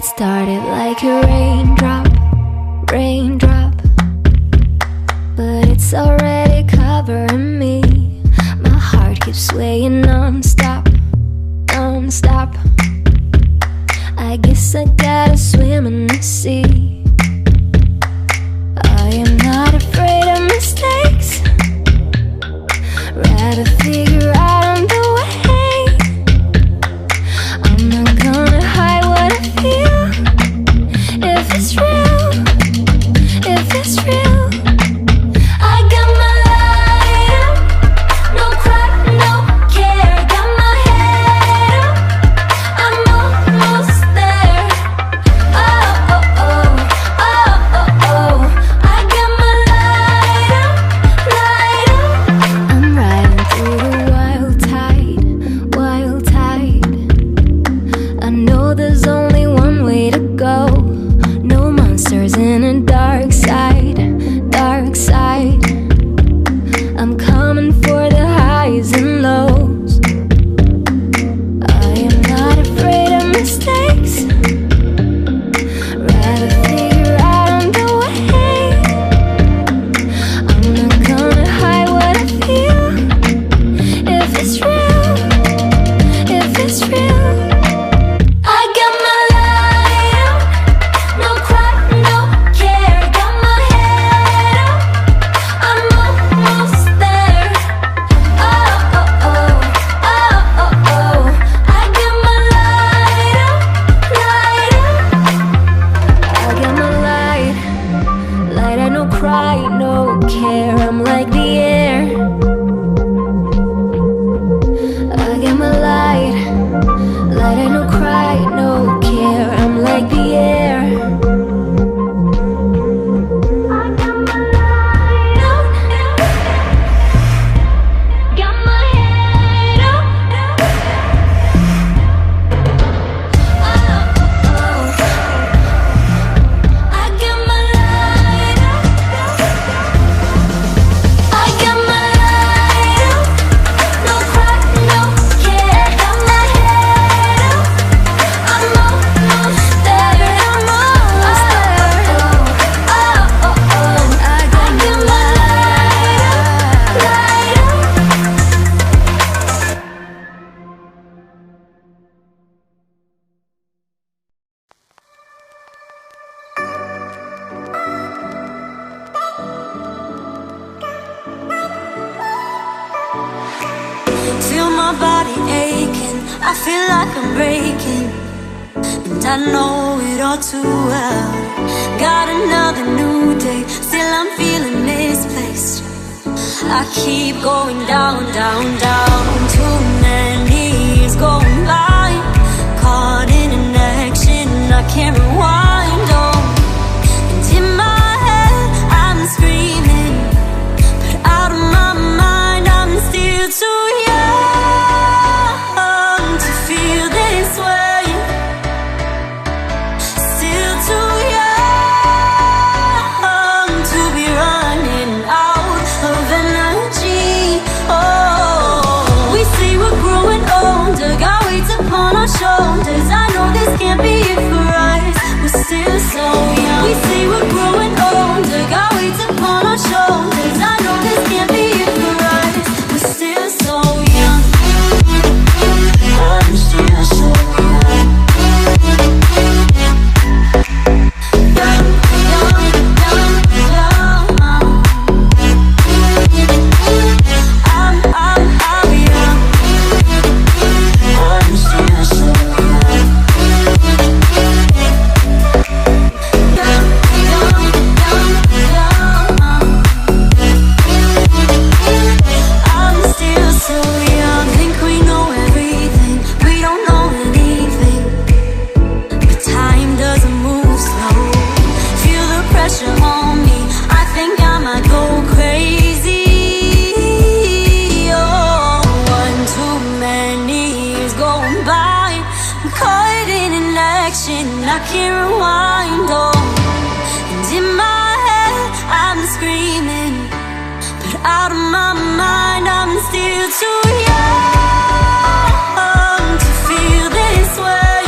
Started like a raindrop, raindrop, but it's already covering me. My heart keeps swaying non-stop, non-stop. I guess I gotta swim in the sea. I am not afraid of mistakes, rather figure out on the way. I'm not gonna hide what I feel. If it's real, if it's real, I got my light up, no cry, no care. Got my head up, I'm almost there. Oh, oh, oh, oh, oh, oh. I got my light up, light up. I'm riding through the wild tide, wild tide. I know there's only one way to go. No monsters in a dark side, dark side. I'm coming for the highs and lows. I am not afraid of mistakes, rather figure out on the way. I'm not gonna hide what I feel. If it's real, if it's real, I got my light up, no cry, no care. Got my head up, I'm almost there. Oh, oh, oh, oh, oh, oh. I got my light up, light up. I got my light, light. I no cry, no care. I'm like the air. I got my light, light. I no cry, no care. I'm like the air. I got my light up, got my head up. Oh, oh, I got my light up. I got my light up, no cry, no care. Got my head up, I'm almost there. I'm almost there. Oh, oh, oh, I got my light up, light up. Feel my body aching, I feel like I'm breaking, and I know it all too well. Got another new day, still I'm feeling misplaced. I keep going down, down, down. Too many years going by, caught in an action I can't rewind on. And in my head I'm screaming, but out of my mind I'm still too young to feel this way. Still too young to be running out of energy. Oh, we say we're growing older, got weights upon our shoulders. I know this can't be it for us, we're still so young. We say we're growing older, got weights upon our shoulders. I know this can't be it for us, we're still so young. I'm still so young. Young, young, young, young. I'm young. I'm still so young. Young, young, young, young. I'm still so young. Think we know everything, we don't know anything. But time doesn't move slow. Feel the pressure on me, I think I might go crazy. Oh, one too many years going by, I'm caught in an action I can't rewind on. And in my head I'm screaming, but out of my mind I'm still too young to feel this way.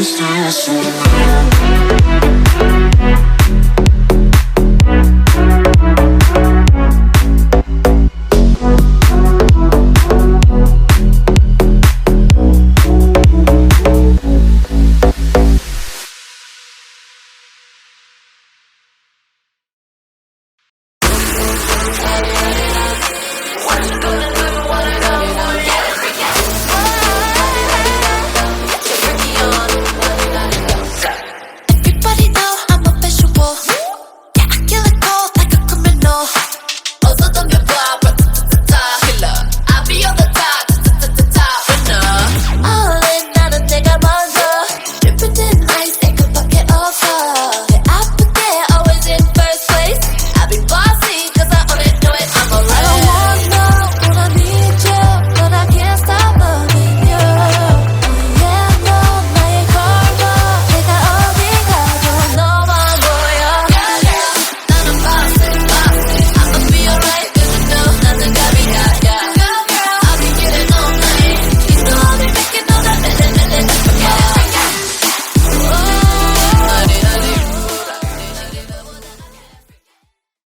stay so